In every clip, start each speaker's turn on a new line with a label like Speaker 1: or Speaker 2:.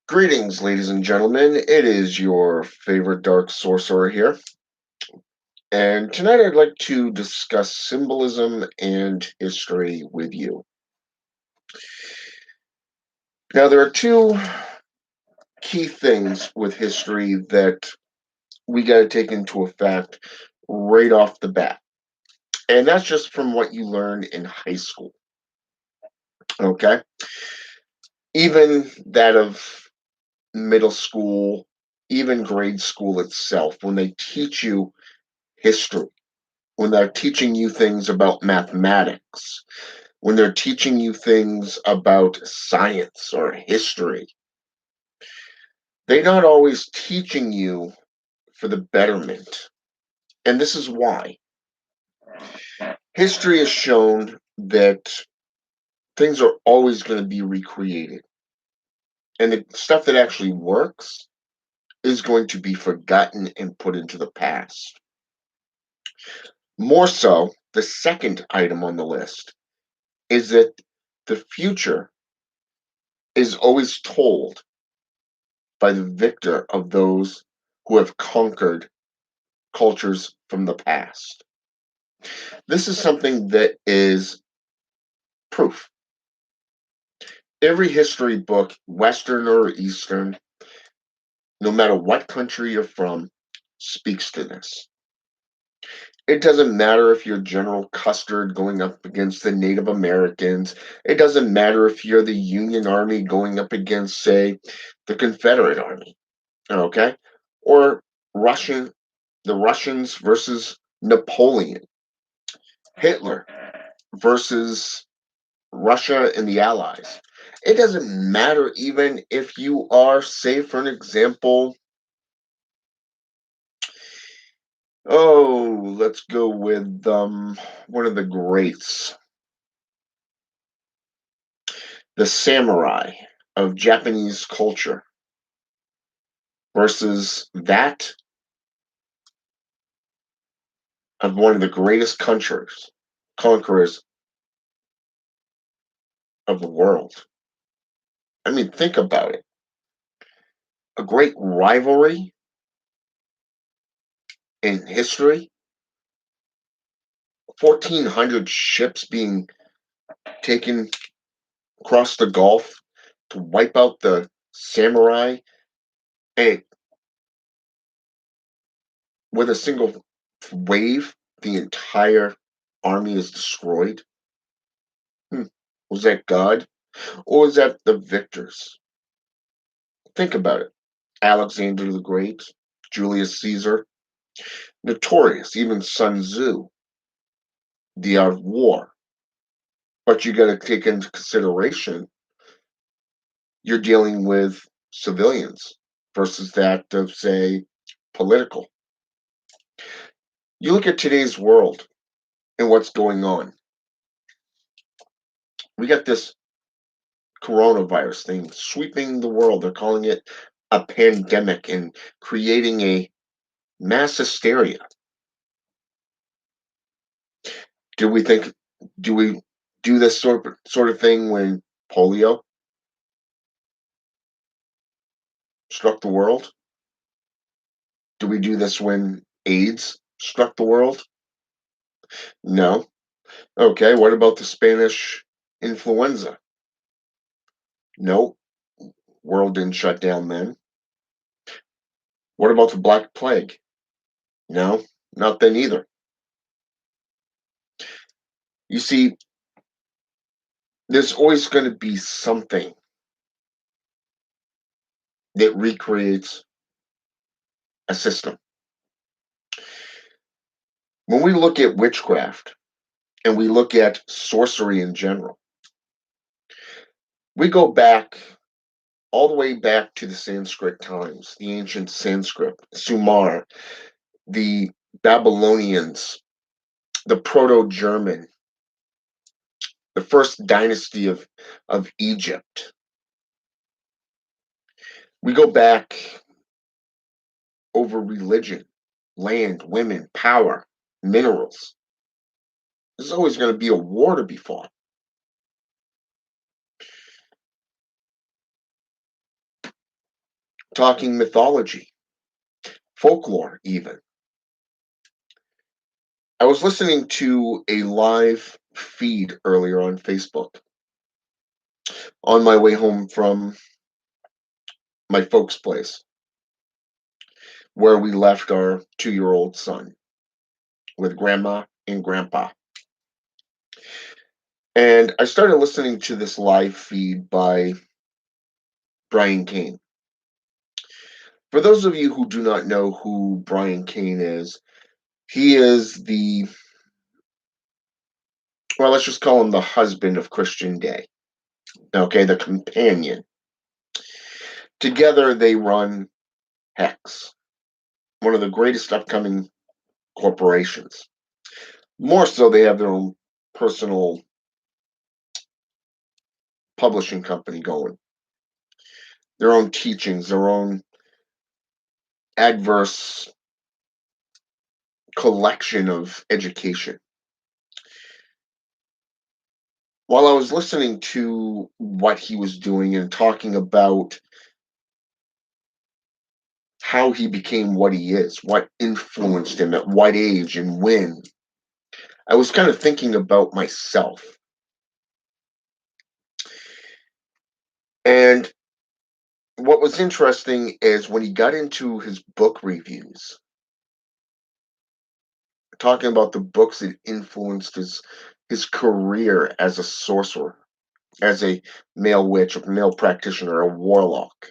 Speaker 1: Greetings, ladies and gentlemen. It is your favorite dark sorcerer here. And tonight I'd like to discuss symbolism and history with you. Now, there are two key things with history that we got to take into effect right off the bat. And that's just from what you learn in high school. Okay? Even that of middle school, even grade school itself, when they teach you history, when they're teaching you things about mathematics, when they're teaching you things about science or history, they're not always teaching you for the betterment. And this is why. History has shown that things are always going to be recreated. And the stuff that actually works is going to be forgotten and put into the past. More so, the second item on the list is that the future is always told by the victor of those who have conquered cultures from the past. This is something that is proof. Every history book, Western or Eastern, no matter what country you're from, speaks to this. It doesn't matter if you're General Custer going up against the Native Americans. It doesn't matter if you're the Union Army going up against, say, the Confederate Army. Okay? Or the Russians versus Napoleon, Hitler versus Russia and the Allies. It doesn't matter even if you are, say, for an example, let's go with one of the greats, the samurai of Japanese culture versus that of one of the greatest conquerors of the world. I mean, think about it. A great rivalry in history, 1,400 ships being taken across the Gulf to wipe out the samurai, and with a single wave, the entire army is destroyed. Hmm. Was that God? Or was that the victors? Think about it. Alexander the Great, Julius Caesar, notorious, even Sun Tzu, the art of war. But you got to take into consideration you're dealing with civilians versus that of, say, political. You look at today's world and what's going on. We got this coronavirus thing sweeping the world. They're calling it a pandemic and creating a mass hysteria. Do we think, do we do this sort of thing when polio struck the world? Do we do this when AIDS struck the world? No. Okay, what about the Spanish influenza? No, world didn't shut down then. What about the Black Plague? No, not then either. You see, there's always going to be something that recreates a system. When we look at witchcraft and we look at sorcery in general, we go back all the way back to the Sanskrit times, the ancient Sanskrit, Sumar, the Babylonians, the Proto-German, the first dynasty of Egypt. We go back over religion, land, women, power, minerals. There's always going to be a war to be fought. Talking mythology, folklore, even. I was listening to a live feed earlier on Facebook on my way home from my folks' place, where we left our 2-year-old son with grandma and grandpa. And I started listening to this live feed by Brian Cain. For those of you who do not know who Brian Cain is, he is well, let's just call him the husband of Christian Day. Okay, the companion. Together they run Hex, one of the greatest upcoming corporations. More so, they have their own personal publishing company going, their own teachings, their own adverse collection of education. While I was listening to what he was doing and talking about how he became what he is, what influenced him, at what age and when, I was kind of thinking about myself. And what was interesting is when he got into his book reviews, talking about the books that influenced his career as a sorcerer, as a male witch, a male practitioner, a warlock.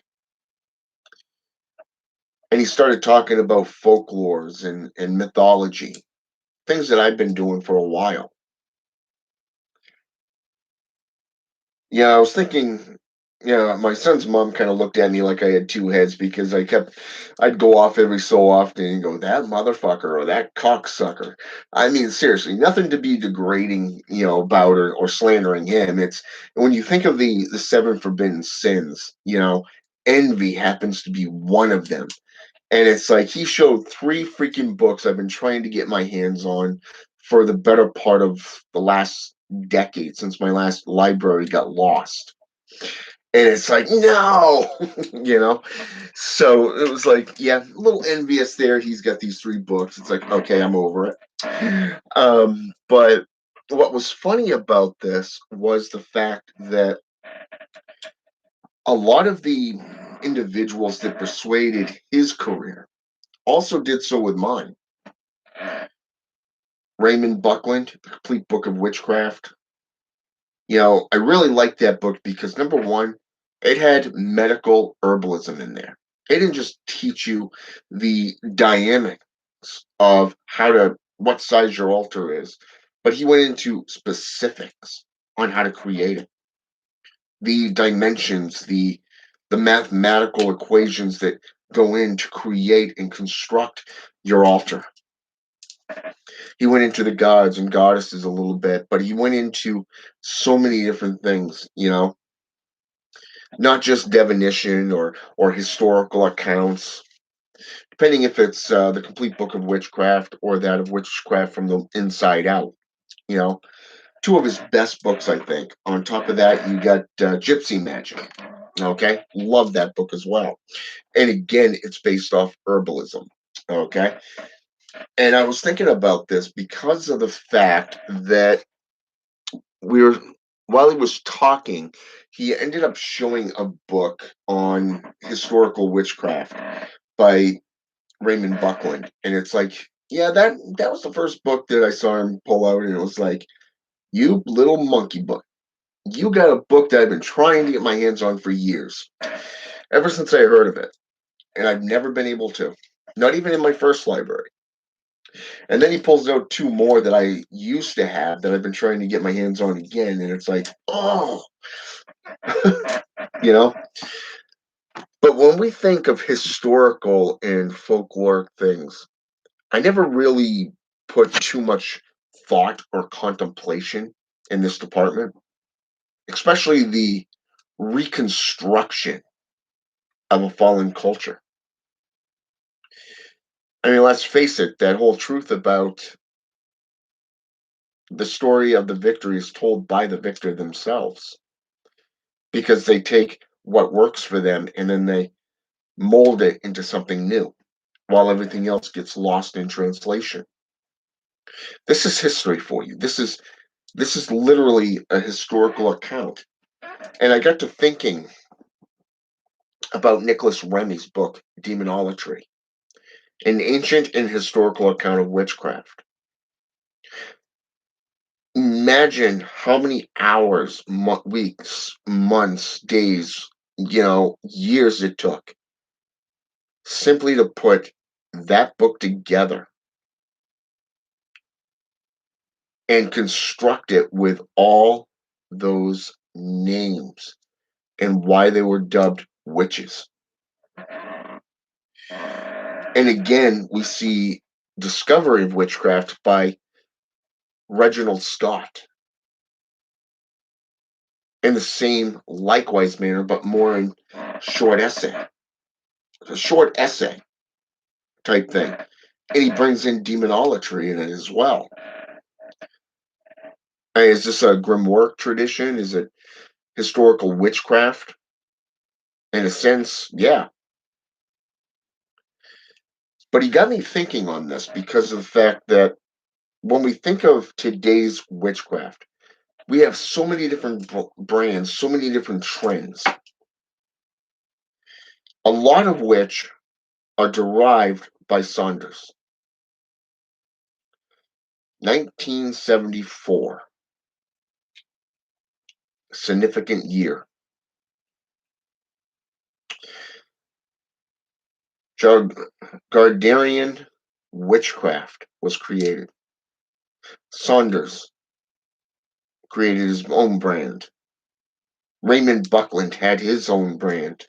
Speaker 1: And he started talking about folklores and mythology, things that I've been doing for a while. Yeah, I was thinking, yeah, my son's mom kind of looked at me like I had two heads because I'd go off every so often and go, that motherfucker or that cocksucker. I mean, seriously, nothing to be degrading, about or slandering him. It's when you think of the seven forbidden sins, envy happens to be one of them. And it's like he showed three freaking books I've been trying to get my hands on for the better part of the last decade since my last library got lost. And it's like, no, you know? So it was like, yeah, a little envious there. He's got these three books. It's like, okay, I'm over it. But what was funny about this was the fact that a lot of the individuals that persuaded his career also did so with mine. Raymond Buckland, The Complete Book of Witchcraft. I really liked that book because number one, it had medical herbalism in there. It didn't just teach you the dynamics of what size your altar is, but he went into specifics on how to create it, the dimensions, the mathematical equations that go in to create and construct your altar. He went into the gods and goddesses a little bit, but he went into so many different things, not just divination or historical accounts, depending if it's the complete book of witchcraft or that of witchcraft from the inside out. You know, two of his best books, I think. On top of that, you got Gypsy Magic. Okay, love that book as well. And again, it's based off herbalism. Okay, and I was thinking about this because of the fact that we were while he was talking, he ended up showing a book on historical witchcraft by Raymond Buckland, and it's like, yeah, that was the first book that I saw him pull out, and it was like, you little monkey book, you got a book that I've been trying to get my hands on for years, ever since I heard of it, and I've never been able to, not even in my first library. And then he pulls out two more that I used to have that I've been trying to get my hands on again, and it's like, oh, you know. But when we think of historical and folkloric things, I never really put too much thought or contemplation in this department, especially the reconstruction of a fallen culture. I mean, let's face it, that whole truth about the story of the victory is told by the victor themselves because they take what works for them and then they mold it into something new while everything else gets lost in translation. This is history for you. This is literally a historical account. And I got to thinking about Nicholas Remy's book, Demonolatry, an ancient and historical account of witchcraft. Imagine how many hours, weeks, months, days, years it took simply to put that book together and construct it with all those names and why they were dubbed witches. And again, we see discovery of witchcraft by Reginald Scott in the same likewise manner, but more in short essay, a short essay type thing. And he brings in demonolatry in it as well. Is this a grimoire tradition? Is it historical witchcraft? In a sense, yeah. But he got me thinking on this because of the fact that when we think of today's witchcraft, we have so many different brands, so many different trends, a lot of which are derived by Saunders. 1974, significant year. Gardnerian witchcraft was created. Saunders created his own brand. Raymond Buckland had his own brand.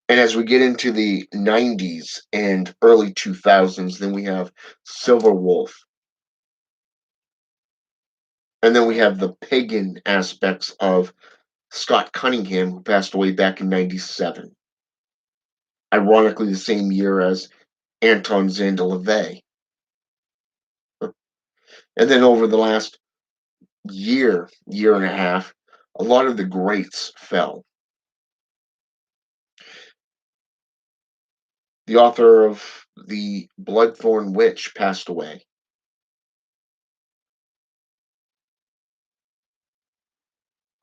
Speaker 1: And as we get into the 90s and early 2000s, then we have Silver Wolf. And then we have the pagan aspects of Scott Cunningham, who passed away back in 97. Ironically, the same year as Anton Zandelavay. And then over the last year and a half, a lot of the greats fell. The author of The Bloodthorn Witch passed away.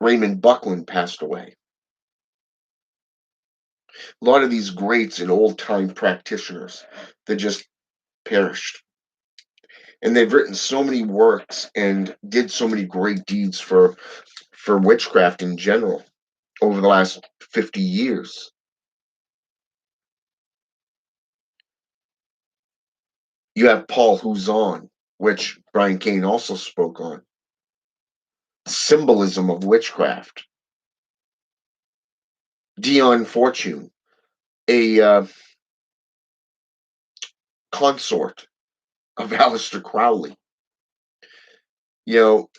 Speaker 1: Raymond Buckland passed away. A lot of these greats and old time practitioners that just perished. And they've written so many works and did so many great deeds for witchcraft in general over the last 50 years. You have Paul Huzon, which Brian Cain also spoke on. Symbolism of witchcraft. Dion Fortune, a consort of Aleister Crowley. You know,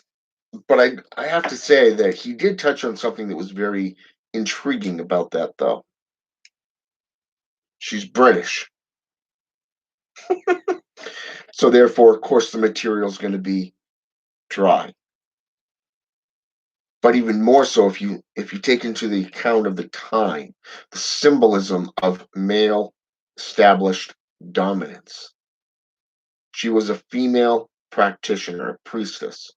Speaker 1: but I have to say that he did touch on something that was very intriguing about that, though. She's British. So therefore, of course, the material is going to be dry. But even more so if you take into the account of the time, the symbolism of male established dominance. She was a female practitioner, a priestess.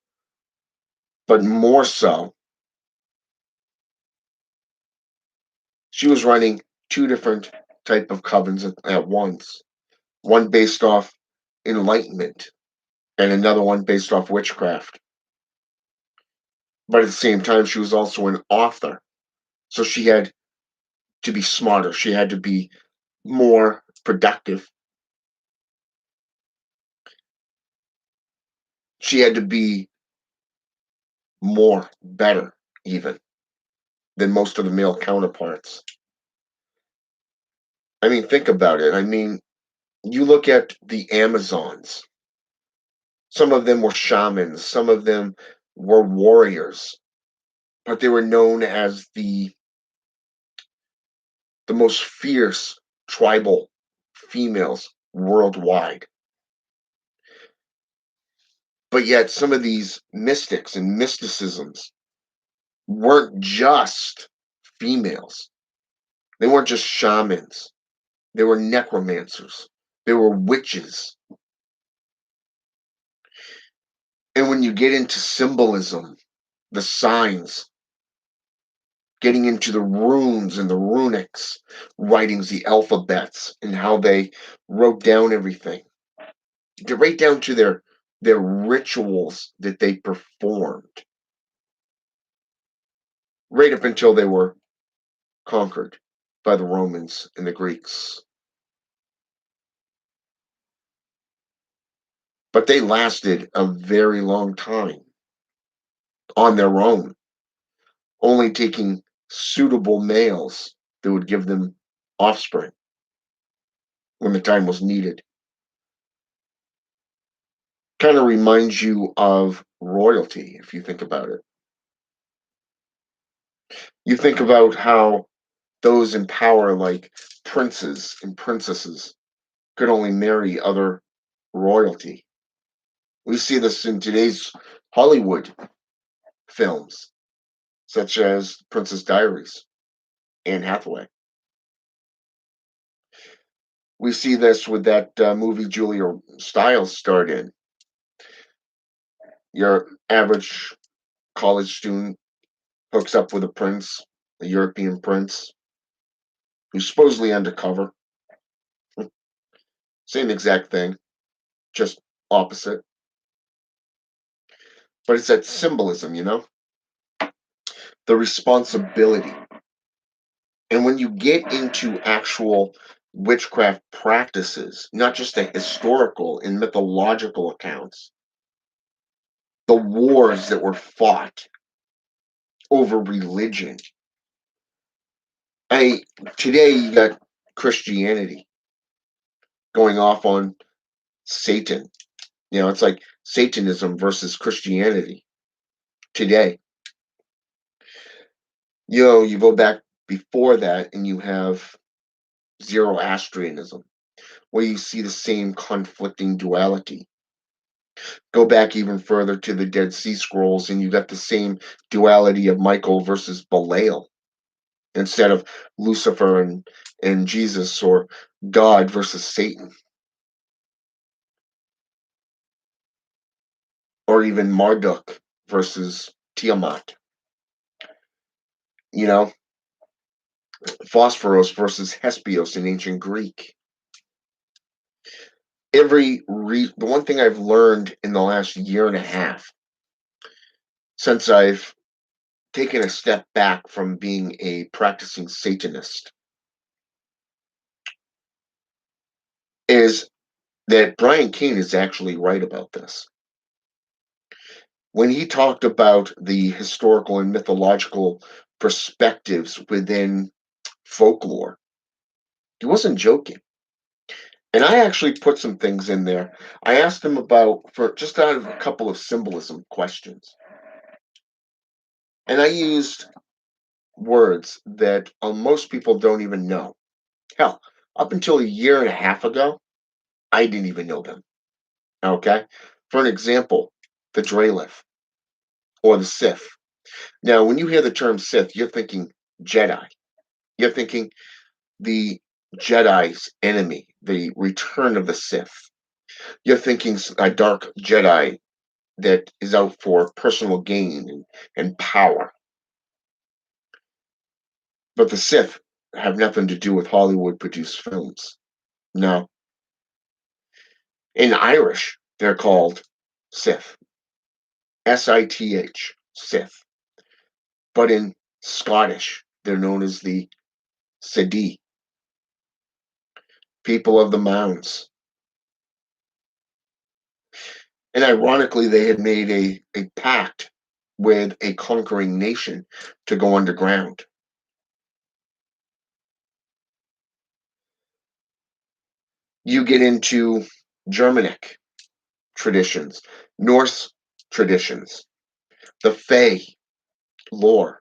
Speaker 1: But more so, she was running two different type of covens at once. One based off enlightenment and another one based off witchcraft. But at the same time, she was also an author. So she had to be smarter. She had to be more productive. She had to be more better, even, than most of the male counterparts. I mean, think about it. I mean, you look at the Amazons. Some of them were shamans. Some of them were warriors, but they were known as the most fierce tribal females worldwide. But yet, some of these mystics and mysticisms weren't just females. They weren't just shamans. They were necromancers. They were witches. And when you get into symbolism, the signs, getting into the runes and the runics, writings, the alphabets, and how they wrote down everything, right down to their rituals that they performed, right up until they were conquered by the Romans and the Greeks. But they lasted a very long time on their own, only taking suitable males that would give them offspring when the time was needed. Kind of reminds you of royalty if you think about it. You think about how those in power, like princes and princesses, could only marry other royalty. We see this in today's Hollywood films, such as Princess Diaries, Anne Hathaway. We see this with that movie Julia Stiles starred in. Your average college student hooks up with a prince, a European prince, who's supposedly undercover. Same exact thing, just opposite. But it's that symbolism, the responsibility. And when you get into actual witchcraft practices, not just the historical and mythological accounts, the wars that were fought over religion. I Today you got Christianity going off on Satan. It's like Satanism versus Christianity today. You go back before that and you have Zoroastrianism, where you see the same conflicting duality. Go back even further to the Dead Sea Scrolls, and you got the same duality of Michael versus Belial instead of Lucifer and Jesus, or God versus Satan, or even Marduk versus Tiamat. You know, Phosphoros versus Hespios in ancient Greek. The one thing I've learned in the last year and a half, since I've taken a step back from being a practicing Satanist, is that Brian Keane is actually right about this. When he talked about the historical and mythological perspectives within folklore, he wasn't joking. And I actually put some things in there. I asked him about, for just out of a couple of symbolism questions. And I used words that most people don't even know. Hell, up until a year and a half ago, I didn't even know them. Okay? For an example, the Drelith or the Sith. Now, when you hear the term Sith, you're thinking Jedi. You're thinking the Jedi's enemy, the return of the Sith. You're thinking a dark Jedi that is out for personal gain and power. But the Sith have nothing to do with Hollywood produced films. No. In Irish, they're called Sith. Sith. Sith. But in Scottish, they're known as the Sidi, people of the mounds. And ironically, they had made a pact with a conquering nation to go underground. You get into Germanic traditions, Norse traditions. the Fae lore,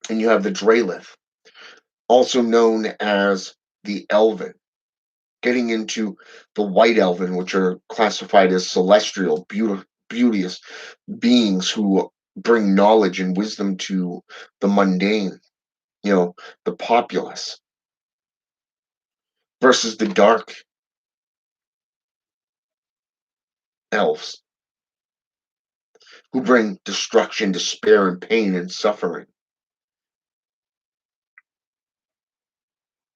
Speaker 1: and you have the Drelith, also known as the Elven, getting into the White Elven, which are classified as celestial, beauteous beings who bring knowledge and wisdom to the mundane, the populace, versus the dark elves, who bring destruction, despair, and pain and suffering.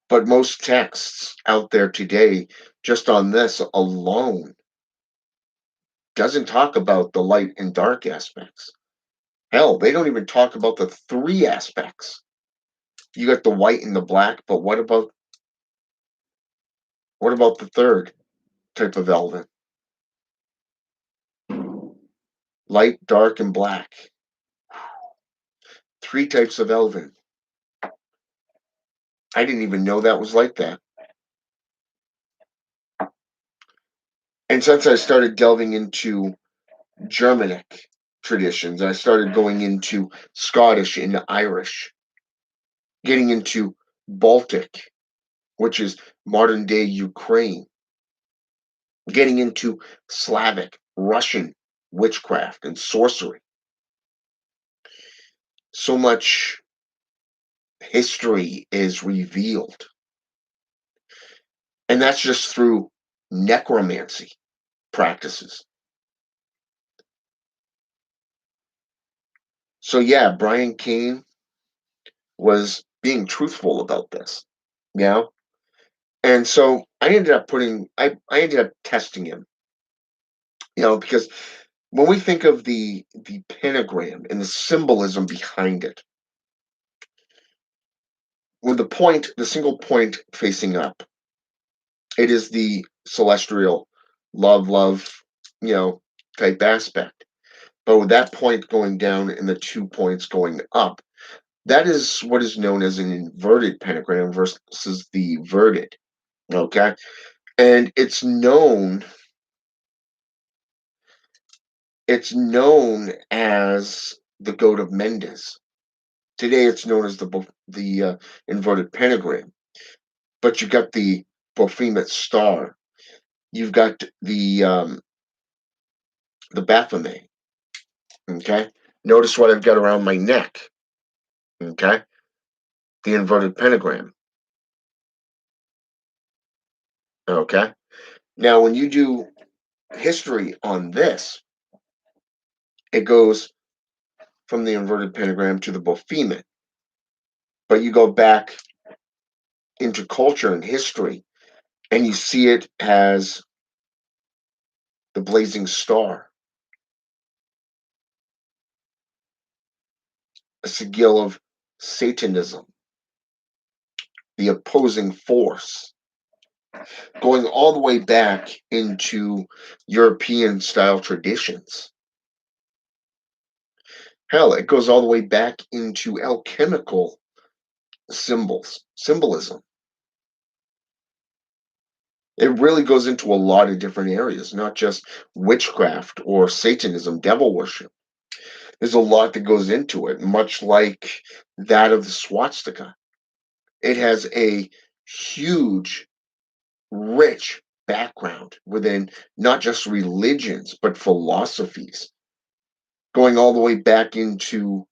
Speaker 1: But most texts out there today, just on this alone, doesn't talk about the light and dark aspects. Hell, they don't even talk about the three aspects. You got the white and the black, but what about the third type of elven? Light, dark, and black. Three types of elven. I didn't even know that was like that. And since I started delving into Germanic traditions, I started going into Scottish and Irish, getting into Baltic, which is modern day Ukraine, getting into Slavic, Russian witchcraft and sorcery. So much history is revealed. And that's just through necromancy practices. So, yeah, Brian Kane was being truthful about this, you know? And so I ended up testing him, because when we think of the pentagram and the symbolism behind it, with the single point facing up, it is the celestial love, you know, type aspect. But with that point going down and the 2 points going up, that is what is known as an inverted pentagram versus the verted. Okay. And it's known as the goat of Mendes. Today it's known as the inverted pentagram. But you've got the Baphomet star. You've got the Baphomet. Okay. Notice what I've got around my neck. Okay. The inverted pentagram. Okay. Now, when you do history on this, it goes from the inverted pentagram to the Baphomet. But you go back into culture and history, and you see it as the blazing star, a sigil of Satanism, the opposing force, going all the way back into European style traditions. Hell, it goes all the way back into alchemical symbolism. It really goes into a lot of different areas, not just witchcraft or Satanism, devil worship. There's a lot that goes into it, much like that of the swastika. It has a huge, rich background within not just religions, but philosophies, going all the way back into,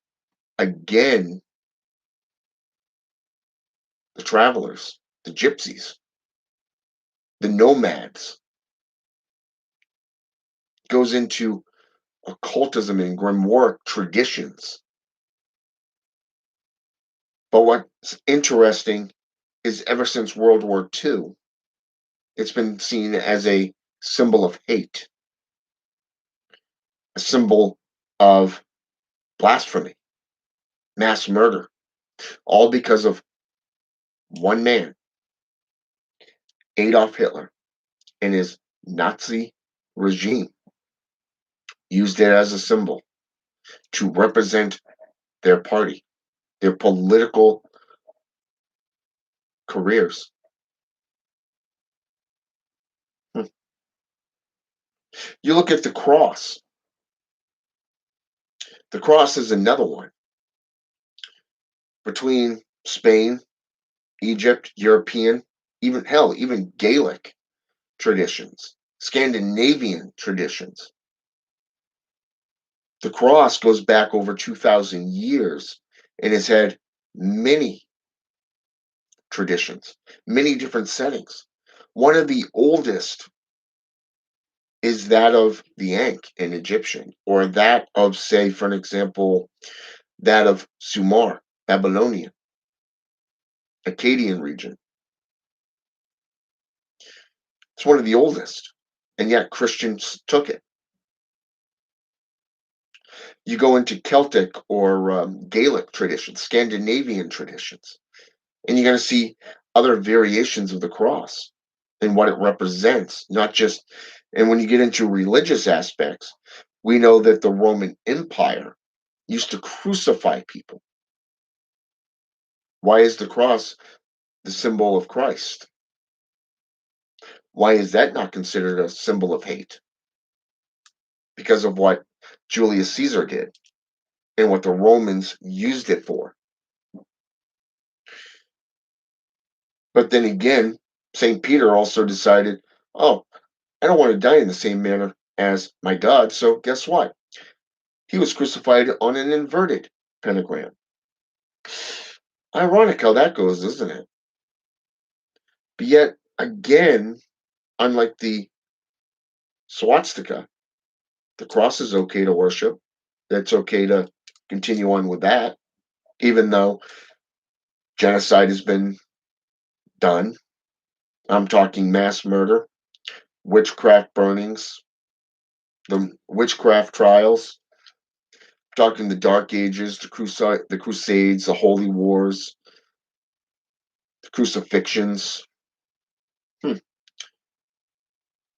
Speaker 1: again, the travelers, the gypsies, the nomads, goes into occultism and grimoire traditions. But what's interesting is ever since World War II, it's been seen as a symbol of hate, a symbol of blasphemy, mass murder, all because of one man, Adolf Hitler, and his Nazi regime used it as a symbol to represent their party, their political careers. Hmm. You look at the cross. The cross is another one. Between Spain, Egypt, European, even hell, even Gaelic traditions, Scandinavian traditions. The cross goes back over 2,000 years and has had many traditions, many different settings. One of the oldest is that of the Ankh in Egyptian, or that of, say, for an example, that of Sumer, Babylonian, Akkadian region. It's one of the oldest, and yet Christians took it. You go into Celtic or Gaelic traditions, Scandinavian traditions, and you're going to see other variations of the cross and what it represents, not just. And when you get into religious aspects, we know that the Roman Empire used to crucify people. Why is the cross the symbol of Christ? Why is that not considered a symbol of hate? Because of what Julius Caesar did and what the Romans used it for. But then again, St. Peter also decided, oh, I don't want to die in the same manner as my God. So guess what? He was crucified on an inverted pentagram. Ironic how that goes, isn't it? But yet, again, unlike the swastika, the cross is okay to worship. That's okay to continue on with that, even though genocide has been done. I'm talking mass murder, witchcraft burnings, the witchcraft trials, talking the Dark Ages, the Crusades, the Holy Wars, the crucifixions. Hmm.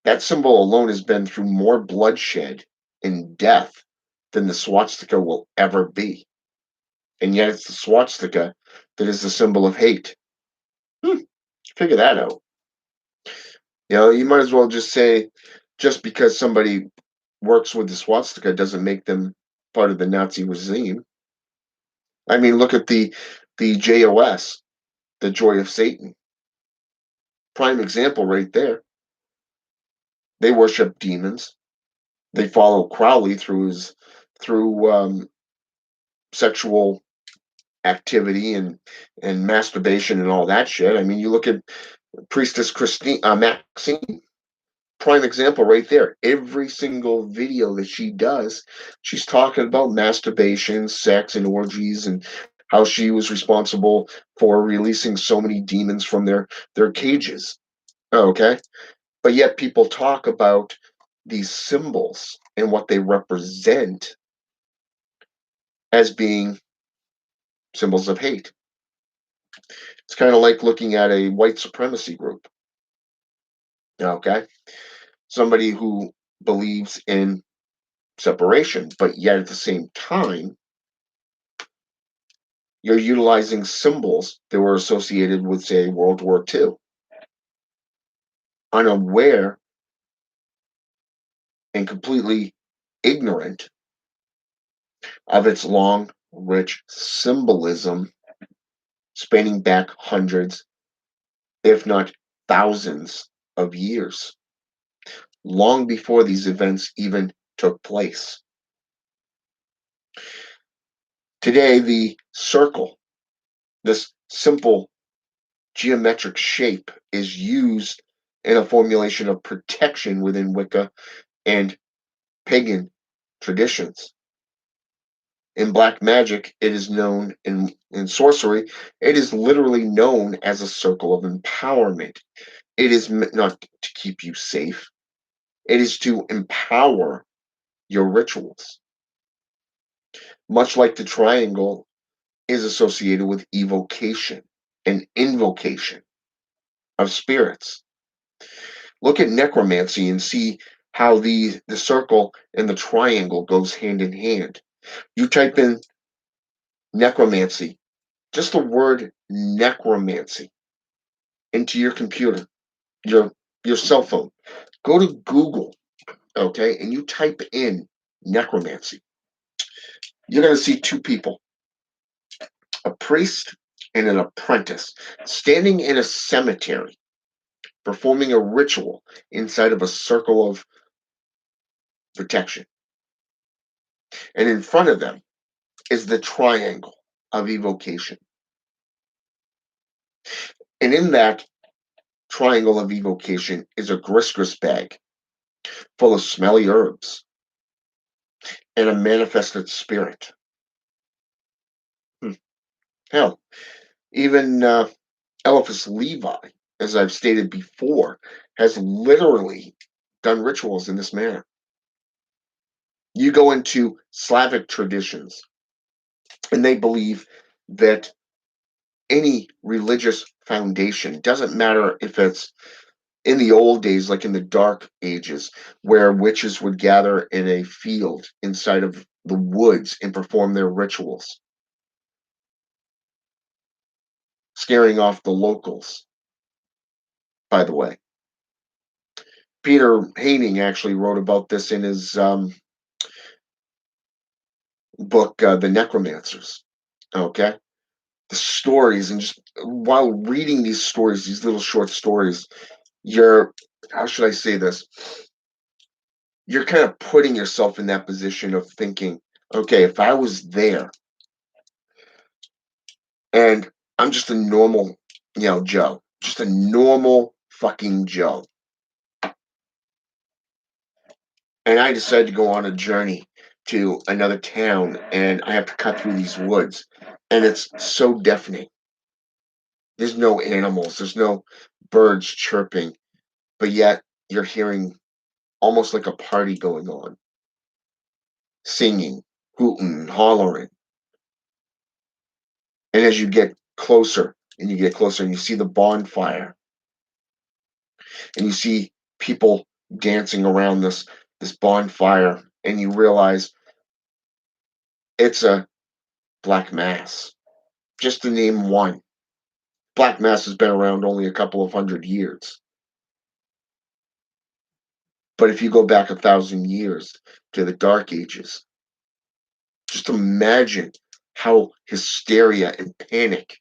Speaker 1: That symbol alone has been through more bloodshed and death than the swastika will ever be. And yet it's the swastika that is the symbol of hate. Hmm. Figure that out. You might as well just say, just because somebody works with the swastika doesn't make them part of the Nazi regime. I mean, look at the JOS, the Joy of Satan. Prime example right there. They worship demons. They follow Crowley through sexual activity and masturbation and all that shit. I mean, you look at Priestess Christine Maxine, prime example right there. Every single video that she does, she's talking about masturbation, sex, and orgies, and how she was responsible for releasing so many demons from their cages. Okay, but yet people talk about these symbols and what they represent as being symbols of hate. It's kind of like looking at a white supremacy group. Okay, somebody who believes in separation, but yet at the same time, you're utilizing symbols that were associated with, say, World War II, unaware and completely ignorant of its long, rich symbolism spanning back hundreds, if not thousands of years, long before these events even took place. Today, the circle, this simple geometric shape, is used in a formulation of protection within Wicca and pagan traditions. In black magic, it is known in sorcery, it is literally known as a circle of empowerment. It is not to keep you safe, it is to empower your rituals. Much like the triangle is associated with evocation and invocation of spirits. Look at necromancy and see how the circle and the triangle goes hand in hand. You type in necromancy, just the word necromancy, into your computer, your your cell phone. Go to Google, okay, and you type in necromancy. You're going to see two people, a priest and an apprentice, standing in a cemetery performing a ritual inside of a circle of protection. And in front of them is the triangle of evocation. And in that triangle of evocation is a gristgrist bag full of smelly herbs and a manifested spirit. Hmm. Hell, even Eliphas Levi, as I've stated before, has literally done rituals in this manner. You go into Slavic traditions, and they believe that any religious foundation, doesn't matter if it's in the old days, like in the dark ages, where witches would gather in a field inside of the woods and perform their rituals, scaring off the locals, by the way. Peter Haining actually wrote about this in his book, The Necromancers. Okay? The stories, and just while reading these stories, these little short stories, you're, how should I say this? You're kind of putting yourself in that position of thinking, okay, if I was there and I'm just a normal, Joe, just a normal fucking Joe, and I decide to go on a journey to another town and I have to cut through these woods, and it's so deafening. There's no animals, there's no birds chirping, but yet you're hearing almost like a party going on, singing, hooting, hollering. And as you get closer and you get closer and you see the bonfire and you see people dancing around this bonfire, and you realize it's a black mass. Just to name one. Black mass has been around only a couple of 100 years. But if you go back 1,000 years to the dark ages, just imagine how hysteria and panic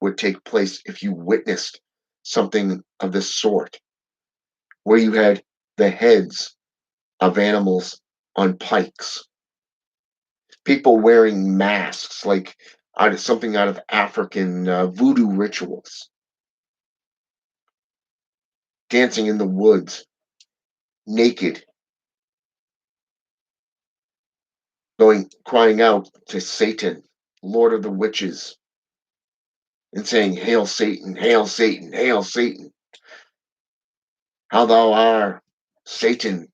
Speaker 1: would take place if you witnessed something of this sort, where you had the heads of animals on pikes, people wearing masks like something out of African voodoo rituals, dancing in the woods, naked, crying out to Satan, Lord of the Witches, and saying, Hail Satan, hail Satan, hail Satan, how thou art, Satan.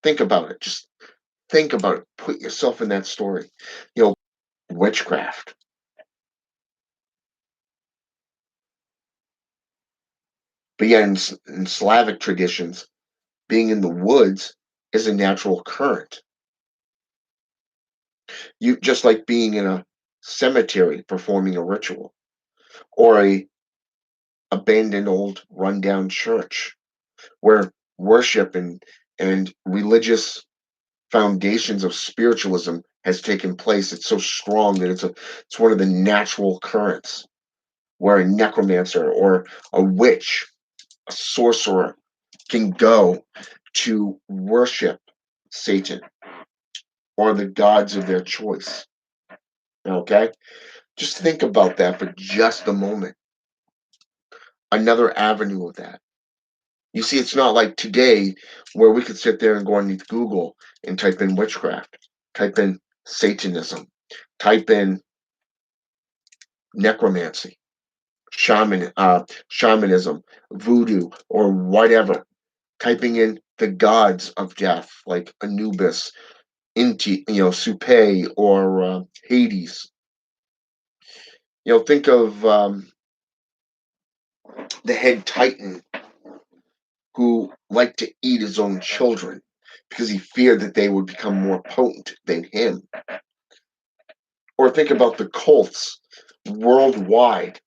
Speaker 1: Think about it. Just think about it. Put yourself in that story. You know, witchcraft. But yet, in Slavic traditions, being in the woods is a natural current. You just like being in a cemetery performing a ritual, or a abandoned old rundown church where worship and religious foundations of spiritualism has taken place. It's so strong that it's one of the natural currents where a necromancer or a witch, a sorcerer can go to worship Satan or the gods of their choice. Okay? Just think about that for just a moment. Another avenue of that. You see, it's not like today where we could sit there and go underneath Google and type in witchcraft, type in Satanism, type in necromancy, shamanism, voodoo, or whatever. Typing in the gods of death like Anubis, Inti, Supe, or Hades. Think of the head titan who liked to eat his own children because he feared that they would become more potent than him. Or think about the cults worldwide,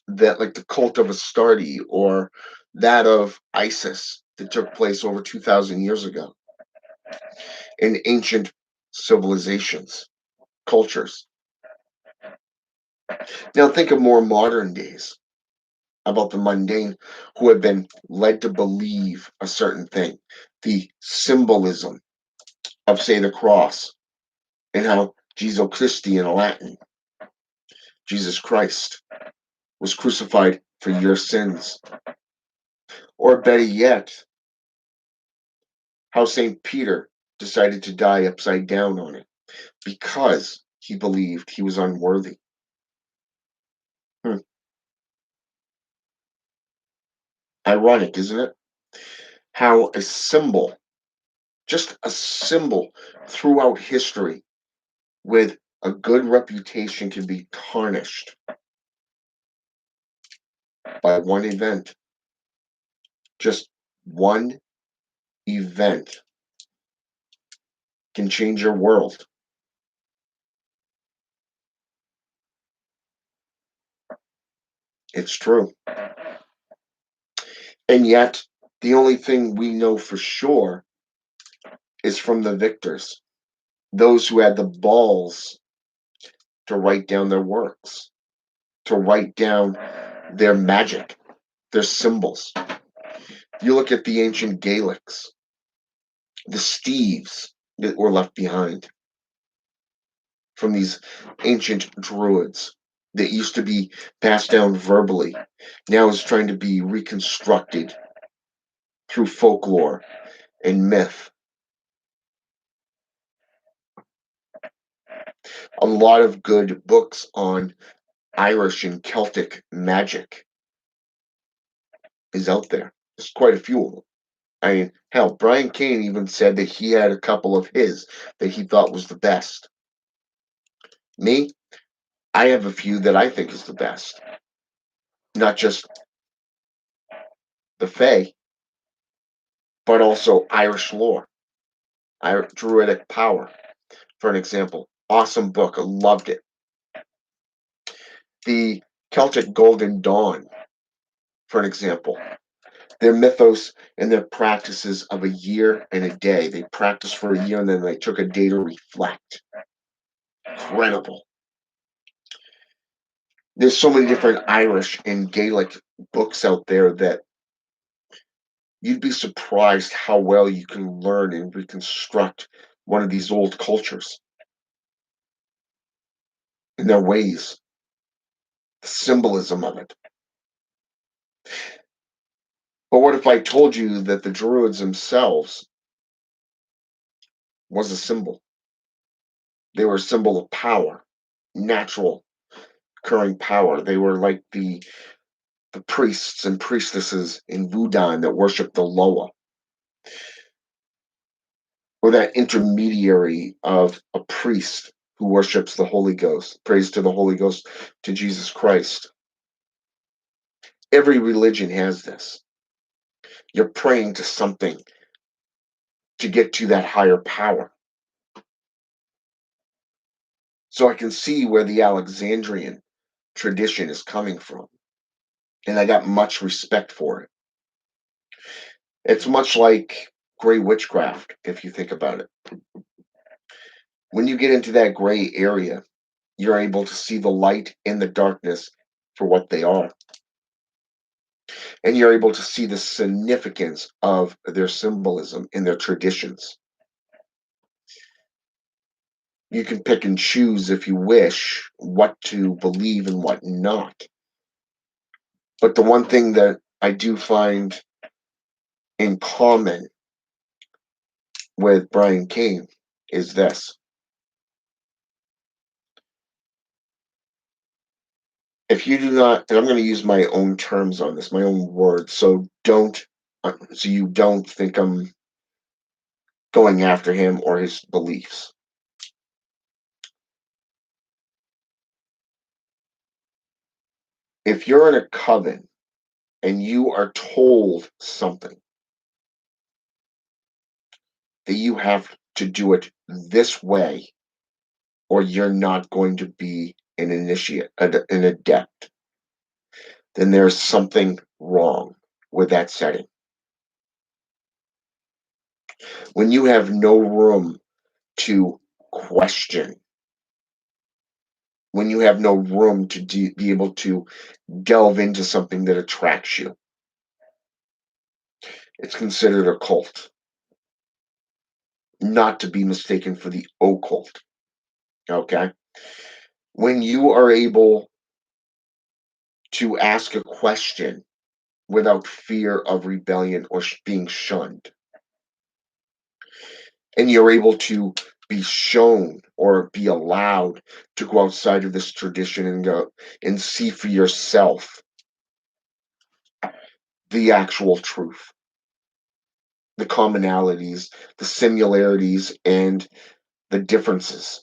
Speaker 1: that like the cult of Astarte or that of Isis that took place over 2,000 years ago in ancient civilizations, cultures. Now think of more modern days about the mundane who have been led to believe a certain thing. The symbolism of, say, the cross, and how Jesus Christi in Latin, Jesus Christ, was crucified for your sins. Or better yet, how St. Peter decided to die upside down on it because he believed he was unworthy. Hmm. Ironic, isn't it? How a symbol, just a symbol throughout history with a good reputation can be tarnished by one event. Just one event can change your world. It's true. And yet, the only thing we know for sure is from the victors, those who had the balls to write down their works, to write down their magic, their symbols. You look at the ancient Gaelics, the Steves that were left behind from these ancient druids that used to be passed down verbally, now is trying to be reconstructed through folklore and myth. A lot of good books on Irish and Celtic magic is out there. There's quite a few of them. I mean, hell, Brian Kane even said that he had a couple of his that he thought was the best. Me, I have a few that I think is the best. Not just the Fae, but also Irish lore, Druidic power, for an example. Awesome book. I loved it. The Celtic Golden Dawn, for an example. Their mythos and their practices of a year and a day. They practiced for a year and then they took a day to reflect. Incredible. There's so many different Irish and Gaelic books out there that you'd be surprised how well you can learn and reconstruct one of these old cultures and their ways, the symbolism of it. But what if I told you that the Druids themselves was a symbol? They were a symbol of power, natural occurring power. They were like the priests and priestesses in Voodoo that worship the Loa, or that intermediary of a priest who worships the Holy Ghost, prays to the Holy Ghost, to Jesus Christ. Every religion has this. You're praying to something to get to that higher power. So I can see where the Alexandrian tradition is coming from, and I got much respect for it. It's much like gray witchcraft, if you think about it. When you get into that gray area, you're able to see the light and the darkness for what they are. And you're able to see the significance of their symbolism in their traditions. You can pick and choose, if you wish, what to believe and what not. But the one thing that I do find in common with Brian Kane is this. If you do not, and I'm going to use my own terms on this, my own words, so you don't think I'm going after him or his beliefs. If you're in a coven and you are told something that you have to do it this way, or you're not going to be an initiate, an adept, then there's something wrong with that setting. When you have no room to question, when you have no room to be able to delve into something that attracts you. It's considered a cult, not to be mistaken for the occult. Okay? When you are able to ask a question without fear of rebellion or being shunned, and you're able to be shown or be allowed to go outside of this tradition and go and see for yourself the actual truth, the commonalities, the similarities, and the differences.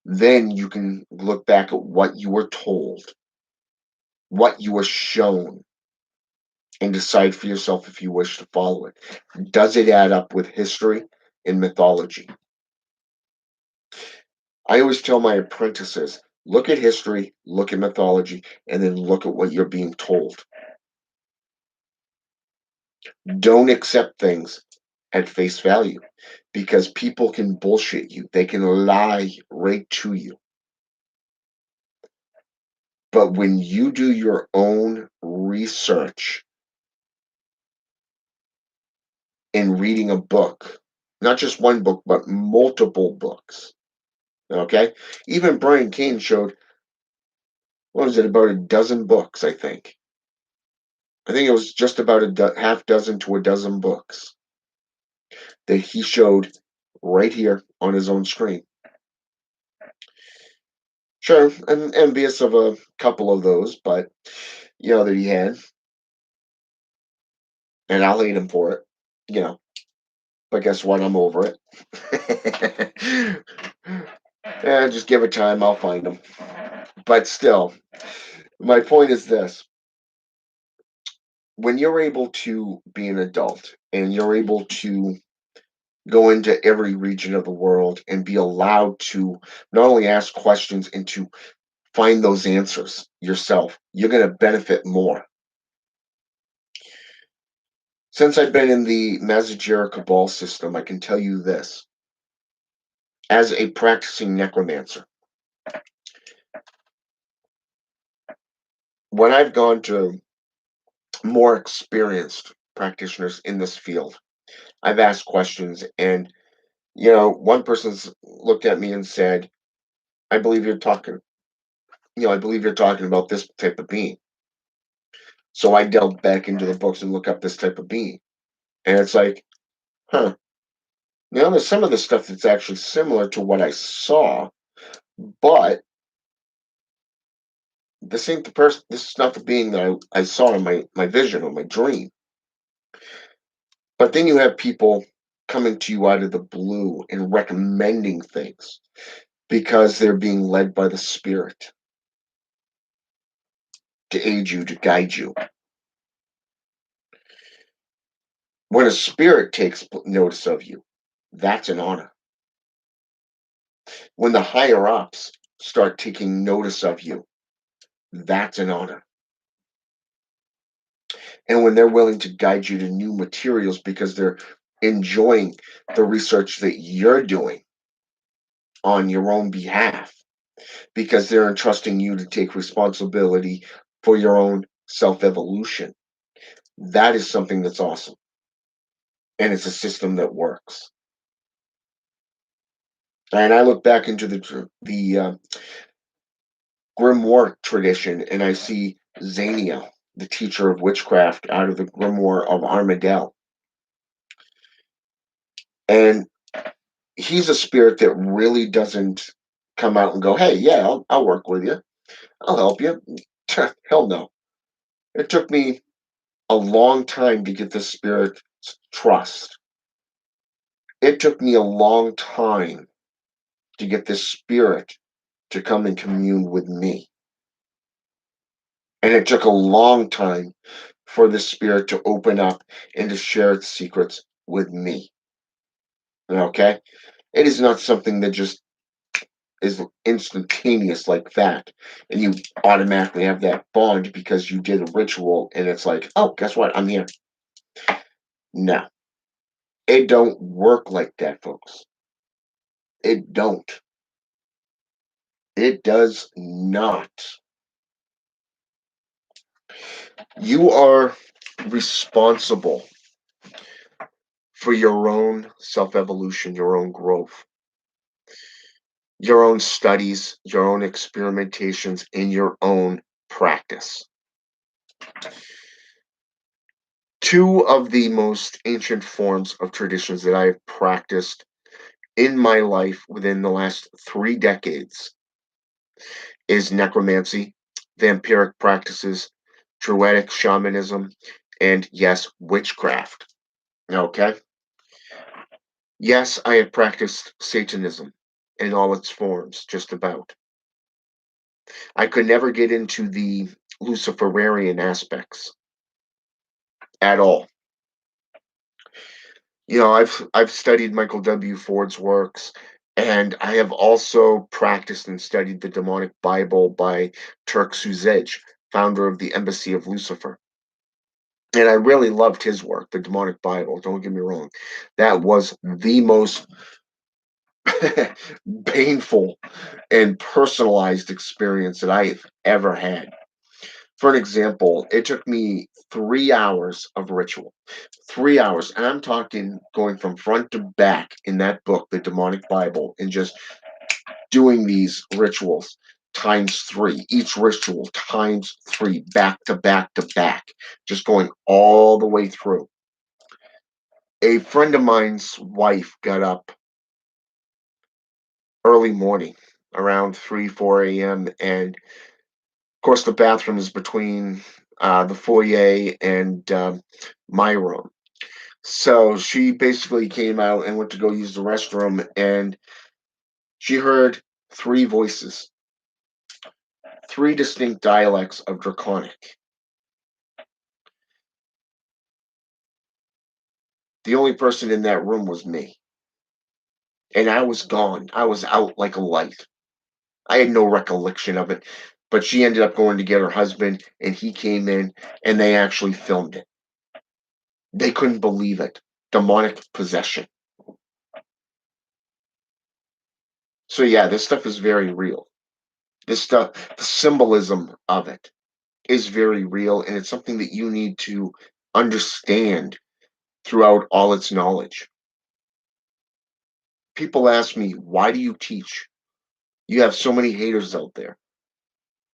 Speaker 1: Then you can look back at what you were told, what you were shown, and decide for yourself if you wish to follow it. Does it add up with history and mythology? I always tell my apprentices, look at history, look at mythology, and then look at what you're being told. Don't accept things at face value because people can bullshit you. They can lie right to you. But when you do your own research in reading a book, not just one book, but multiple books, okay? Even Brian Cain showed, what was it, about a dozen books, I think. I think it was just about a half dozen to a dozen books that he showed right here on his own screen. Sure, I'm envious of a couple of those, but that he had, and I'll hate him for it, you know. But guess what? I'm over it. Yeah, just give it time. I'll find them. But still, my point is this: when you're able to be an adult and you're able to go into every region of the world and be allowed to not only ask questions and to find those answers yourself, you're going to benefit more. Since I've been in the Mazajera Cabal system, I can tell you this. As a practicing necromancer, when I've gone to more experienced practitioners in this field, I've asked questions, and one person's looked at me and said, I believe you're talking, I believe you're talking about this type of being. So I delved back into the books and look up this type of being. And it's like, huh. There's some of the stuff that's actually similar to what I saw, but this ain't the person, this is not the being that I saw in my vision or my dream. But then you have people coming to you out of the blue and recommending things because they're being led by the spirit to aid you, to guide you. When a spirit takes notice of you, that's an honor. When the higher ups start taking notice of you, that's an honor. And when they're willing to guide you to new materials because they're enjoying the research that you're doing on your own behalf, because they're entrusting you to take responsibility for your own self evolution, that is something that's awesome. And it's a system that works. And I look back into the grimoire tradition, and I see Zania, the teacher of witchcraft, out of the grimoire of Armadale. And he's a spirit that really doesn't come out and go, hey, yeah, I'll work with you. I'll help you. Hell no. It took me a long time to get this spirit's trust. It took me a long time to get this spirit to come and commune with me. And it took a long time for the spirit to open up and to share its secrets with me. Okay? It is not something that just is instantaneous like that. And you automatically have that bond because you did a ritual and it's like, oh, guess what? I'm here. No. It don't work like that, folks. It don't. It does not. You are responsible for your own self-evolution, your own growth, your own studies, your own experimentations, and your own practice. Two of the most ancient forms of traditions that I have practiced in my life within the last 3 decades is necromancy, vampiric practices, druidic shamanism, and yes, witchcraft. Okay? Yes, I have practiced Satanism in all its forms, just about. I could never get into the Luciferian aspects at all. I've studied Michael W. Ford's works, and I have also practiced and studied the demonic Bible by Turk Suzej, founder of the Embassy of Lucifer. And I really loved his work, the demonic Bible. Don't get me wrong. That was the most painful and personalized experience that I've ever had. For an example, it took me 3 hours of ritual. 3 hours. And I'm talking going from front to back in that book, The Demonic Bible, and just doing these rituals times three, each ritual times three, back to back to back, just going all the way through. A friend of mine's wife got up early morning around 3, 4 a.m. And of course, the bathroom is between the foyer and my room. So she basically came out and went to go use the restroom, and she heard three voices, three distinct dialects of Draconic. The only person in that room was me, and I was gone. I was out like a light. I had no recollection of it, but she ended up going to get her husband, and he came in, and they actually filmed it. They couldn't believe it. Demonic possession. So yeah, this stuff is very real. This stuff, the symbolism of it is very real, and it's something that you need to understand throughout all its knowledge. People ask me, why do you teach? You have so many haters out there,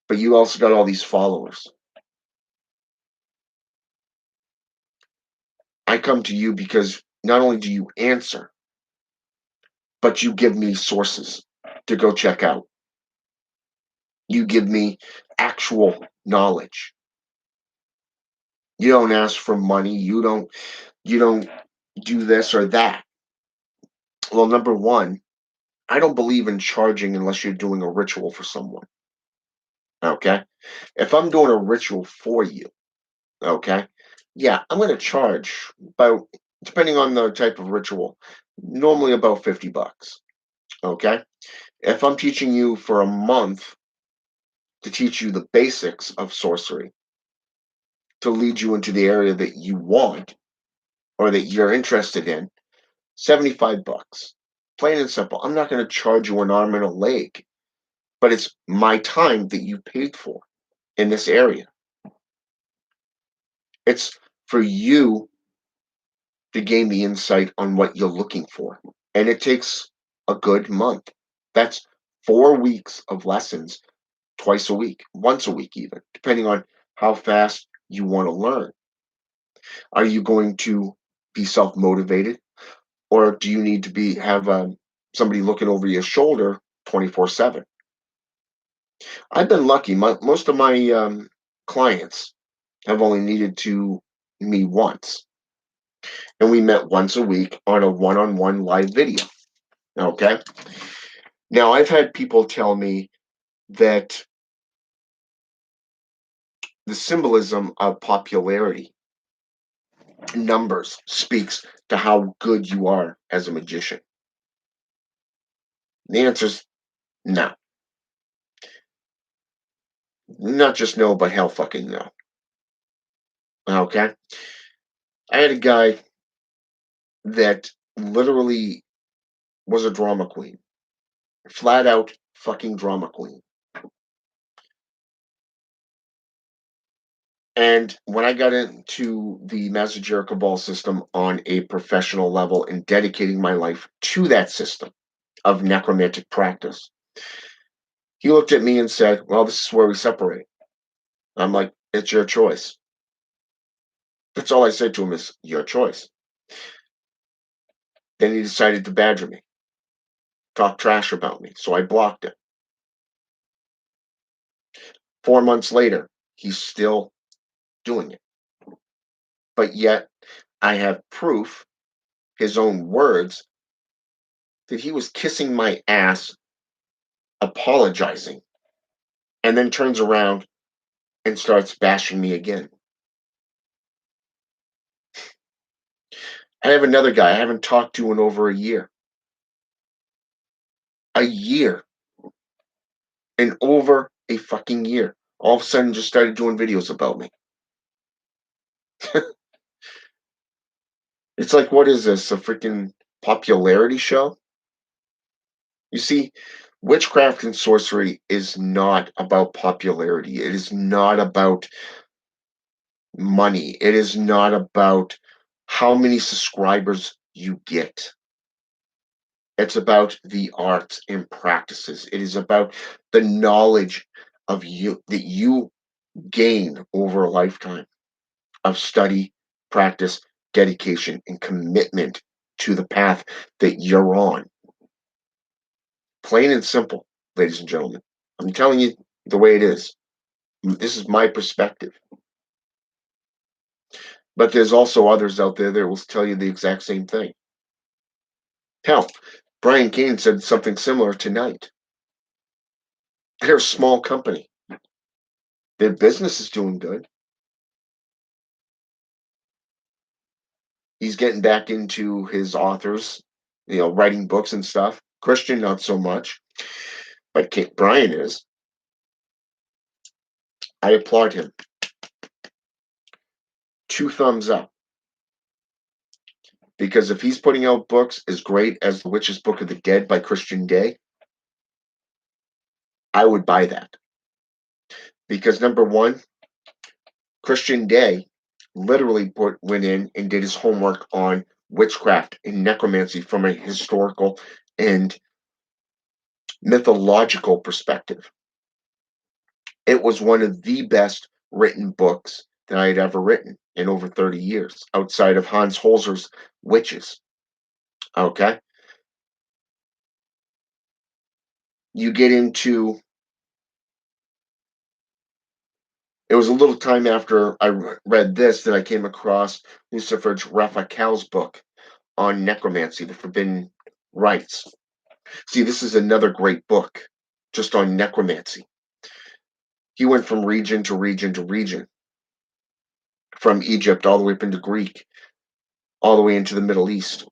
Speaker 1: but you also got all these followers. I come to you because not only do you answer, but you give me sources to go check out. You give me actual knowledge. You don't ask for money. You don't do this or that. Well, number one, I don't believe in charging unless you're doing a ritual for someone. Okay? If I'm doing a ritual for you, okay, yeah, I'm going to charge about, depending on the type of ritual, normally about $50. Okay? If I'm teaching you for a month to teach you the basics of sorcery, to lead you into the area that you want or that you're interested in, $75. Plain and simple. I'm not going to charge you an arm and a leg, but it's my time that you paid for in this area. It's for you to gain the insight on what you're looking for. And it takes a good month. That's 4 weeks of lessons twice a week, once a week, even, depending on how fast you want to learn. Are you going to be self motivated, or do you need to have somebody looking over your shoulder 24/7? I've been lucky. Most of my clients have only needed to me once, and we met once a week on a one-on-one live video. Okay. Now, I've had people tell me that the symbolism of popularity, numbers, speaks to how good you are as a magician. The answer is no. Not just no, but hell fucking no. Okay. I had a guy that literally was a drama queen. Flat out fucking drama queen. And when I got into the Master Cabal system on a professional level and dedicating my life to that system of necromantic practice, he looked at me and said, "Well, this is where we separate." I'm like, "It's your choice." That's all I said to him is, "Your choice." Then he decided to badger me, talk trash about me. So I blocked him. 4 months later, he's still doing it. But yet, I have proof, his own words, that he was kissing my ass, apologizing, and then turns around and starts bashing me again. I have another guy I haven't talked to in over a year. A year. In over a fucking year. All of a sudden just started doing videos about me. It's like, what is this? A freaking popularity show? You see, witchcraft and sorcery is not about popularity. It is not about money. It is not about how many subscribers you get. It's about the arts and practices. It is about the knowledge of you that you gain over a lifetime of study, practice, dedication, and commitment to the path that you're on. Plain and simple, ladies and gentlemen. I'm telling you the way it is. This is my perspective. But there's also others out there that will tell you the exact same thing. Hell, Brian Kane said something similar tonight. They're a small company. Their business is doing good. He's getting back into his authors, writing books and stuff. Christian, not so much, but Brian is. I applaud him. 2 thumbs up. Because if he's putting out books as great as The Witch's Book of the Dead by Christian Day, I would buy that. Because number one, Christian Day literally went in and did his homework on witchcraft and necromancy from a historical and mythological perspective. It was one of the best written books that I had ever written in over 30 years, outside of Hans Holzer's Witches. Okay? You get into it was a little time after I read this that I came across Lucifer Raphael's book on necromancy, the Forbidden Rites. See, this is another great book just on necromancy. He went from region to region to region, from Egypt all the way up into Greek, all the way into the Middle East.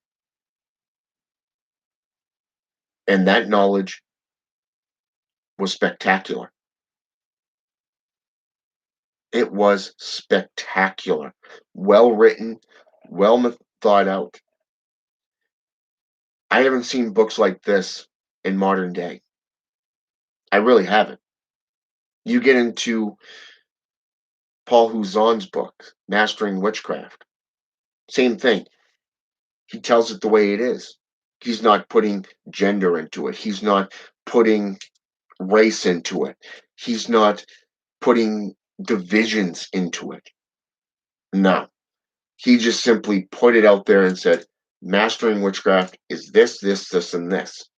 Speaker 1: And that knowledge was spectacular. It was spectacular. Well written, well thought out. I haven't seen books like this in modern day. I really haven't. You get into Paul Huzon's book, Mastering Witchcraft. Same thing. He tells it the way it is. He's not putting gender into it. He's not putting race into it. He's not putting divisions into it. No. He just simply put it out there and said, mastering witchcraft is this, this, this, and this.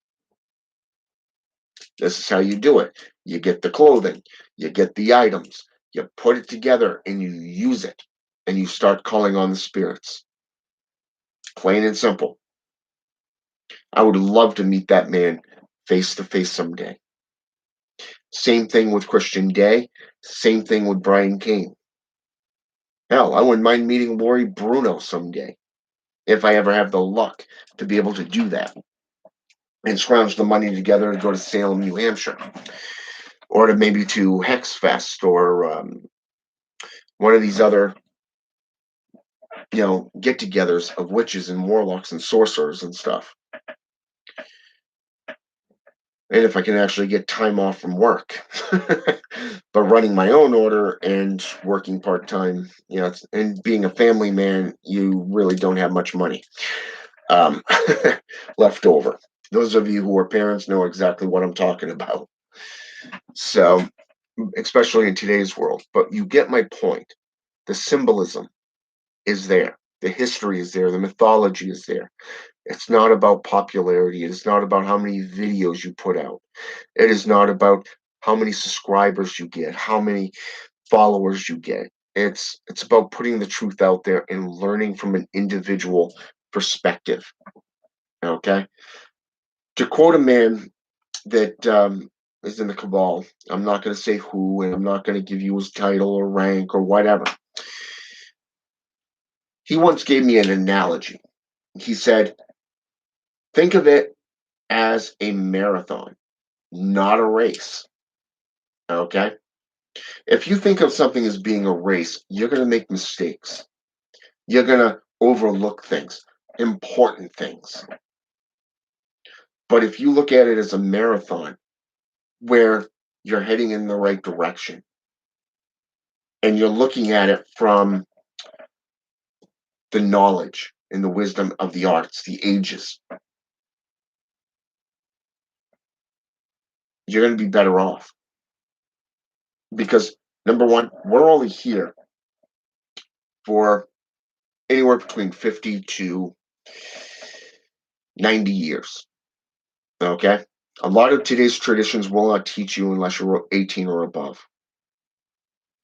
Speaker 1: This is how you do it. You get the clothing, you get the items, you put it together and you use it, and you start calling on the spirits. Plain and simple. I would love to meet that man face to face someday. Same thing with Christian Day. Same thing with Brian Kane. Hell, I wouldn't mind meeting Lori Bruno someday, if I ever have the luck to be able to do that and scrounge the money together to go to Salem, New Hampshire, or to maybe to Hex Fest or one of these other, get-togethers of witches and warlocks and sorcerers and stuff. and if I can actually get time off from work. But running my own order and working part time, and being a family man, you really don't have much money um, left over. Those of you who are parents know exactly what I'm talking about. So, especially in today's world, but you get my point. The symbolism is there, the history is there, the mythology is there. It's not about popularity. It's not about how many videos you put out. It is not about how many subscribers you get, how many followers you get. It's about putting the truth out there and learning from an individual perspective. Okay. To quote a man that is in the cabal, I'm not going to say who, and I'm not going to give you his title or rank or whatever. He once gave me an analogy. He said, think of it as a marathon, not a race. Okay. If you think of something as being a race, you're going to make mistakes. You're going to overlook things, important things. But if you look at it as a marathon where you're heading in the right direction and you're looking at it from the knowledge and the wisdom of the arts, the ages, you're going to be better off. Because number one, we're only here for anywhere between 50 to 90 years. Okay. A lot of today's traditions will not teach you unless you're 18 or above.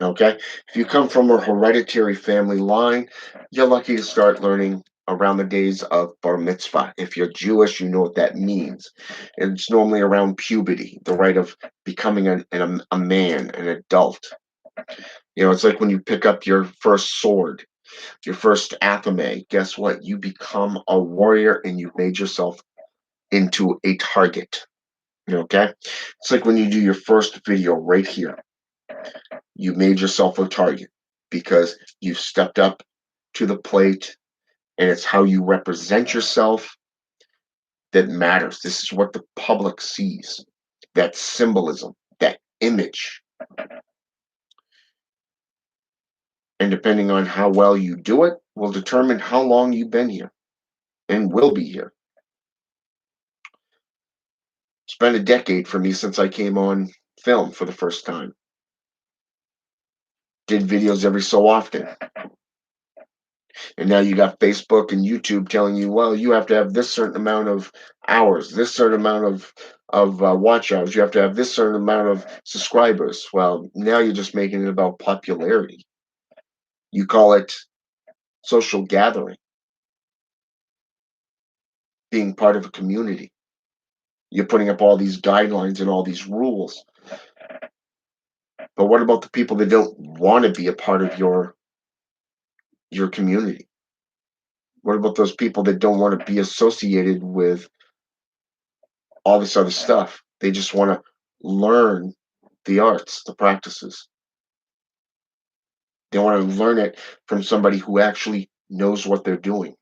Speaker 1: Okay. If you come from a hereditary family line, you're lucky to start learning around the days of bar mitzvah. If you're Jewish, you know what that means. It's normally around puberty, the right of becoming a man, an adult. It's like when you pick up your first sword, your first athame. Guess what? You become a warrior and you made yourself into a target. Okay. It's like when you do your first video right here, you made yourself a target because you stepped up to the plate and it's how you represent yourself that matters. This is what the public sees, that symbolism, that image. And depending on how well you do it, will determine how long you've been here and will be here. It's been a decade for me since I came on film for the first time. Did videos every so often. And now you got Facebook and YouTube telling you, well, you have to have this certain amount of hours, this certain amount of watch hours. You have to have this certain amount of subscribers. Well, now you're just making it about popularity. You call it social gathering, being part of a community. You're putting up all these guidelines and all these rules. But what about the people that don't want to be a part of your community? What about those people that don't want to be associated with all this other stuff? They just want to learn the arts, the practices. They want to learn it from somebody who actually knows what they're doing.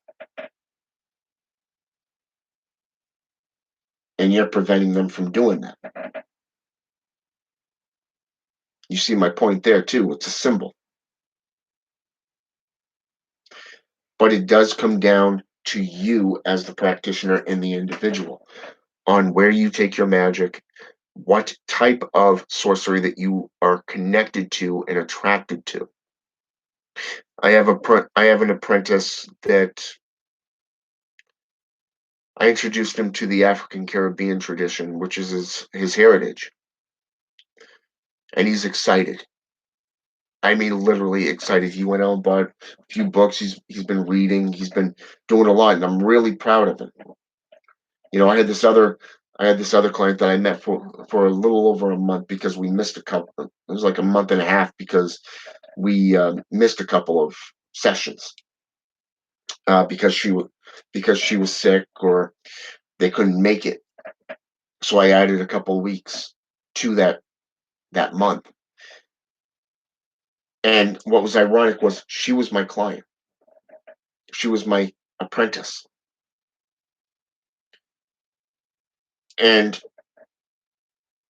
Speaker 1: And you're preventing them from doing that. You see my point there too. It's a symbol. But it does come down to you as the practitioner and the individual on where you take your magic, what type of sorcery that you are connected to and attracted to. I have an apprentice that I introduced him to the African Caribbean tradition, which is his heritage, and he's excited. I mean, literally excited. He went out and bought a few books. He's been reading. He's been doing a lot, and I'm really proud of him. I had this other client that I met for a little over a month because we missed a couple. It was like a month and a half because we missed a couple of sessions because she was sick or they couldn't make it. So I added a couple of weeks to that month. And what was ironic was she was my client. She was my apprentice. And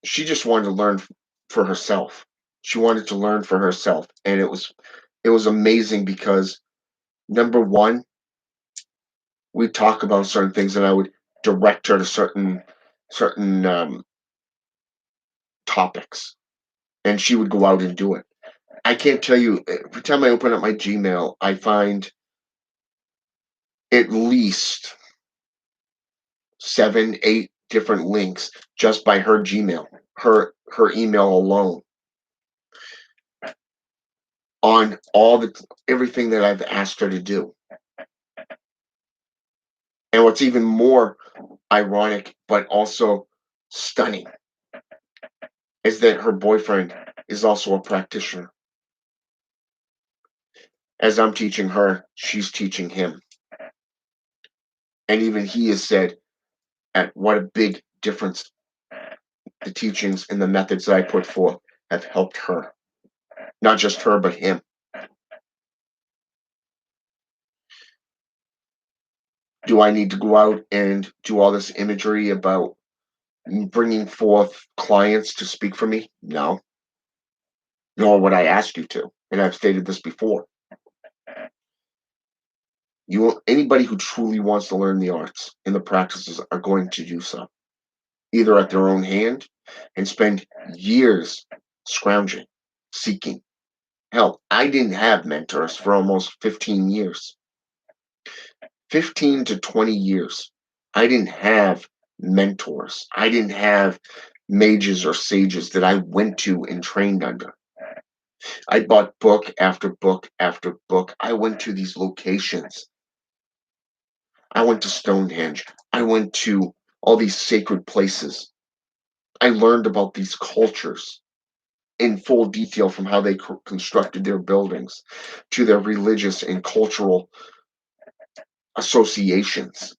Speaker 1: she just wanted to learn for herself. She wanted to learn for herself, and it was amazing because number one, we'd talk about certain things, and I would direct her to certain topics, and she would go out and do it. I can't tell you. Every time I open up my Gmail, I find at least 7, 8 different links just by her Gmail, her email alone, on all the everything that I've asked her to do. And what's even more ironic, but also stunning, is that her boyfriend is also a practitioner. As I'm teaching her, she's teaching him. And even he has said at what a big difference the teachings and the methods that I put forth have helped her. Not just her, but him. Do I need to go out and do all this imagery about bringing forth clients to speak for me? No. Nor would I ask you to. And I've stated this before. Anybody who truly wants to learn the arts and the practices are going to do so, either at their own hand and spend years scrounging, seeking. Hell, I didn't have mentors for almost 15 years. 15 to 20 years. I didn't have mentors. I didn't have mages or sages that I went to and trained under. I bought book after book after book. I went to these locations. I went to Stonehenge. I went to all these sacred places. I learned about these cultures in full detail, from how they constructed their buildings to their religious and cultural associations.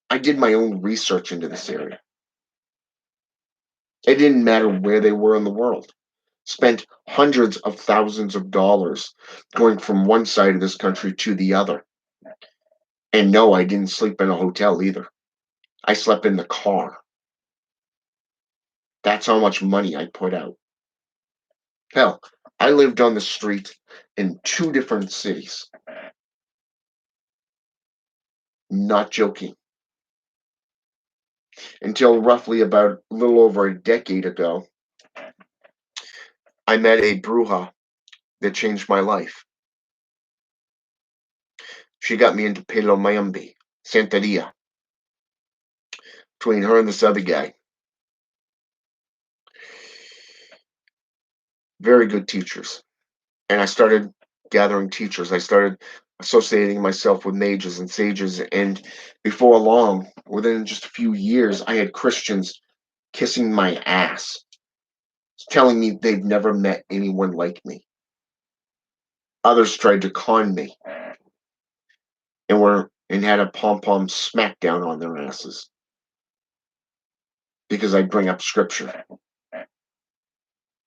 Speaker 1: I did my own research into this area. It didn't matter where they were in the world. Spent hundreds of thousands of dollars going from one side of this country to the other. And no, I didn't sleep in a hotel either. I slept in the car. That's how much money I put out. Hell, I lived on the street in 2 different cities. Not joking. Until roughly about a little over a decade ago, I met a bruja that changed my life. She got me into Palo Mayombe, Santeria, between her and this other guy. Very good teachers. And I started gathering teachers. I started associating myself with mages and sages. And before long, within just a few years, I had Christians kissing my ass, telling me they've never met anyone like me. Others tried to con me and had a pom pom smackdown on their asses because I bring up scripture.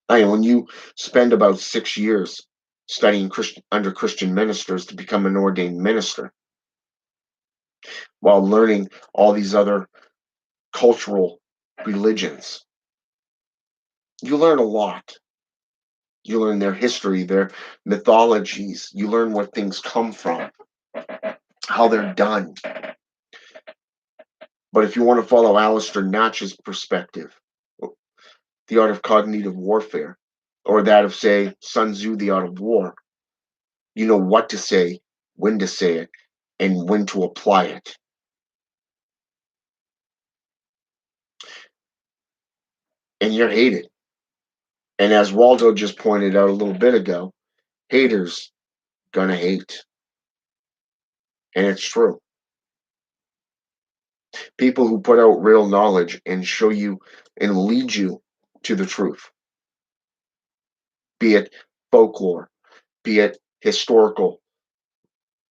Speaker 1: I mean, when you spend about 6 years studying under Christian ministers to become an ordained minister, while learning all these other cultural religions, you learn a lot. You learn their history, their mythologies. You learn where things come from, how they're done. But if you want to follow Alistair Natch's perspective, the art of cognitive warfare, or that of, say, Sun Tzu, the art of war, you know what to say, when to say it, and when to apply it. And you're hated. And as Waldo just pointed out a little bit ago, haters gonna hate. And it's true. People who put out real knowledge and show you and lead you to the truth, be it folklore, be it historical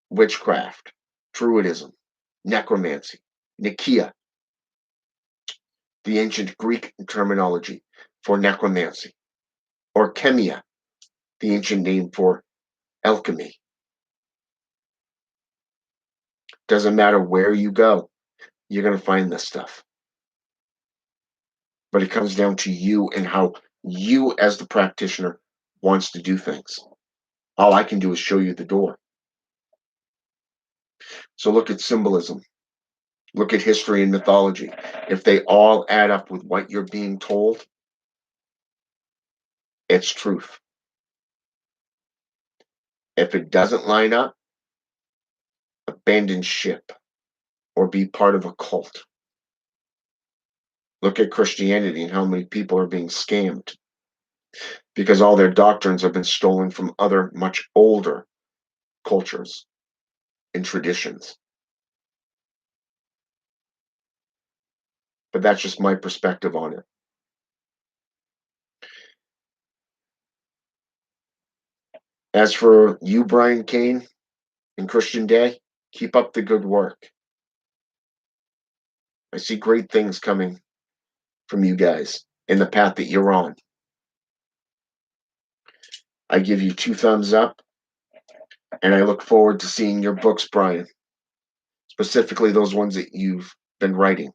Speaker 1: witchcraft, druidism, necromancy, Nikia, the ancient Greek terminology for necromancy, or chemia, the ancient name for alchemy. Doesn't matter where you go, you're going to find this stuff. but it comes down to you and how you, as the practitioner, wants to do things. All I can do is show you the door. So look at symbolism, look at history and mythology. If they all add up with what you're being told, it's truth. If it doesn't line up, abandon ship or be part of a cult. Look at Christianity and how many people are being scammed because all their doctrines have been stolen from other much older cultures and traditions. But that's just my perspective on it. As for you, Brian Kane and Christian Day, keep up the good work. I see great things coming from you guys in the path that you're on. I give you 2 thumbs up, and I look forward to seeing your books, Brian, specifically those ones that you've been writing.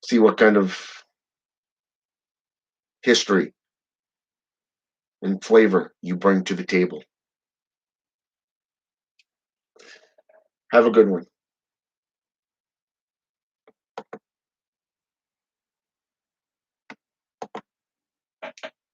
Speaker 1: See what kind of history and flavor you bring to the table. Have a good one.